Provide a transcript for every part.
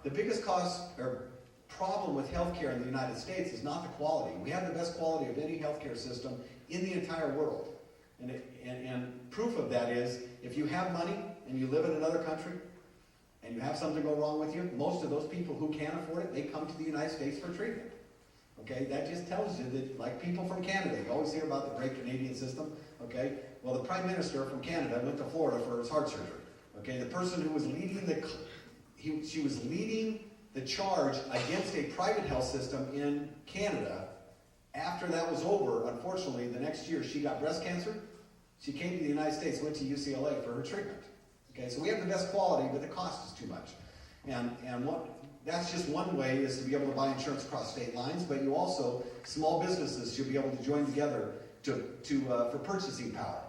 the biggest cost or problem with healthcare in the United States is not the quality. We have the best quality of any healthcare system in the entire world. And proof of that is, if you have money and you live in another country and you have something go wrong with you, most of those people who can't afford it, they come to the United States for treatment. Okay, that just tells you that, like people from Canada, you always hear about the great Canadian system. Okay, well, the Prime Minister from Canada went to Florida for his heart surgery. Okay, the person who was leading she was leading the charge against a private health system in Canada. After that was over, unfortunately, the next year she got breast cancer. She came to the United States, went to UCLA for her treatment. Okay, so we have the best quality, but the cost is too much. That's just one way, is to be able to buy insurance across state lines, but you also, small businesses should be able to join together for purchasing power,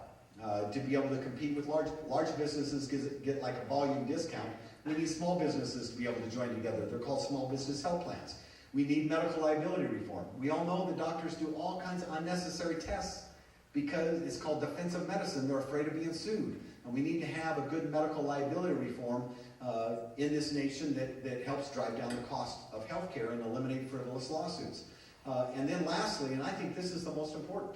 to be able to compete with large businesses, get like a volume discount. We need small businesses to be able to join together. They're called small business health plans. We need medical liability reform. We all know that doctors do all kinds of unnecessary tests because it's called defensive medicine. They're afraid of being sued. And we need to have a good medical liability reform in this nation that helps drive down the cost of health care and eliminate frivolous lawsuits. And then lastly, and I think this is the most important,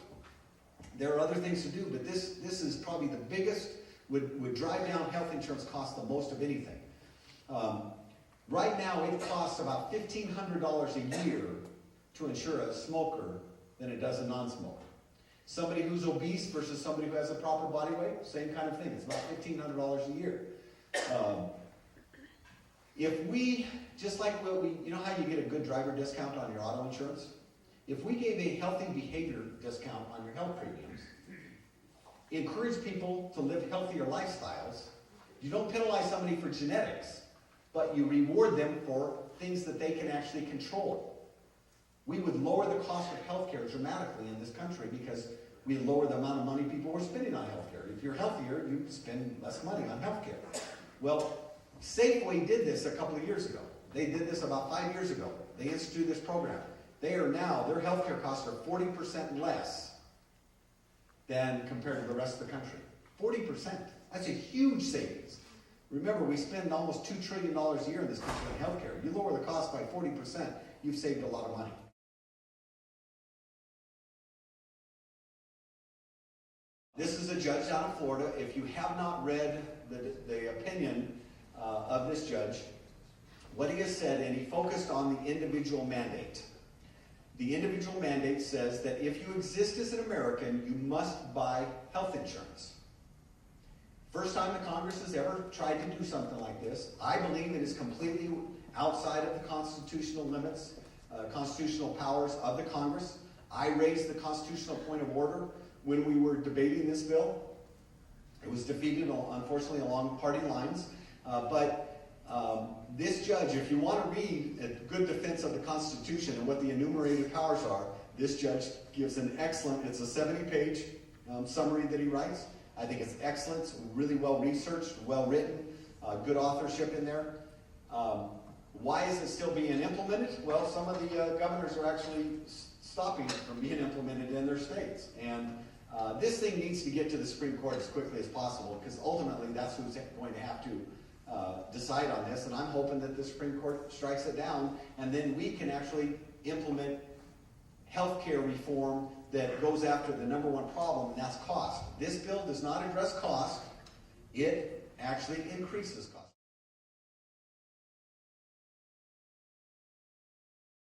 there are other things to do, but this is probably the biggest, would drive down health insurance costs the most of anything. Right now, it costs about $1,500 a year to insure a smoker than it does a non-smoker. Somebody who's obese versus somebody who has a proper body weight, same kind of thing. It's about $1,500 a year. If we, just like you know how you get a good driver discount on your auto insurance? If we gave a healthy behavior discount on your health premiums, encourage people to live healthier lifestyles, you don't penalize somebody for genetics, but you reward them for things that they can actually control. We would lower the cost of healthcare dramatically in this country because we lower the amount of money people are spending on healthcare. If you're healthier, you spend less money on healthcare. Well, Safeway did this a couple of years ago. They did this about 5 years ago. They instituted this program. Their healthcare costs are 40% less than compared to the rest of the country. 40%. That's a huge savings. Remember, we spend almost $2 trillion a year in this country on healthcare. You lower the cost by 40%, you've saved a lot of money. This is a judge down in Florida. If you have not read the opinion of this judge, what he has said, and he focused on the individual mandate. The individual mandate says that if you exist as an American, you must buy health insurance. First time the Congress has ever tried to do something like this. I believe it is completely outside of the constitutional limits, constitutional powers of the Congress. I raised the constitutional point of order when we were debating this bill. It was defeated, unfortunately, along party lines. But this judge, if you want to read a good defense of the Constitution and what the enumerated powers are, this judge gives an excellent, it's a 70-page summary that he writes. I think it's excellent, it's really well researched, well written, good authorship in there. Why is it still being implemented? Well, some of the governors are actually stopping it from being implemented in their states. And this thing needs to get to the Supreme Court as quickly as possible, because ultimately that's who's going to have to decide on this. And I'm hoping that the Supreme Court strikes it down, and then we can actually implement healthcare reform that goes after the number one problem, and that's cost. This bill does not address cost. It actually increases cost.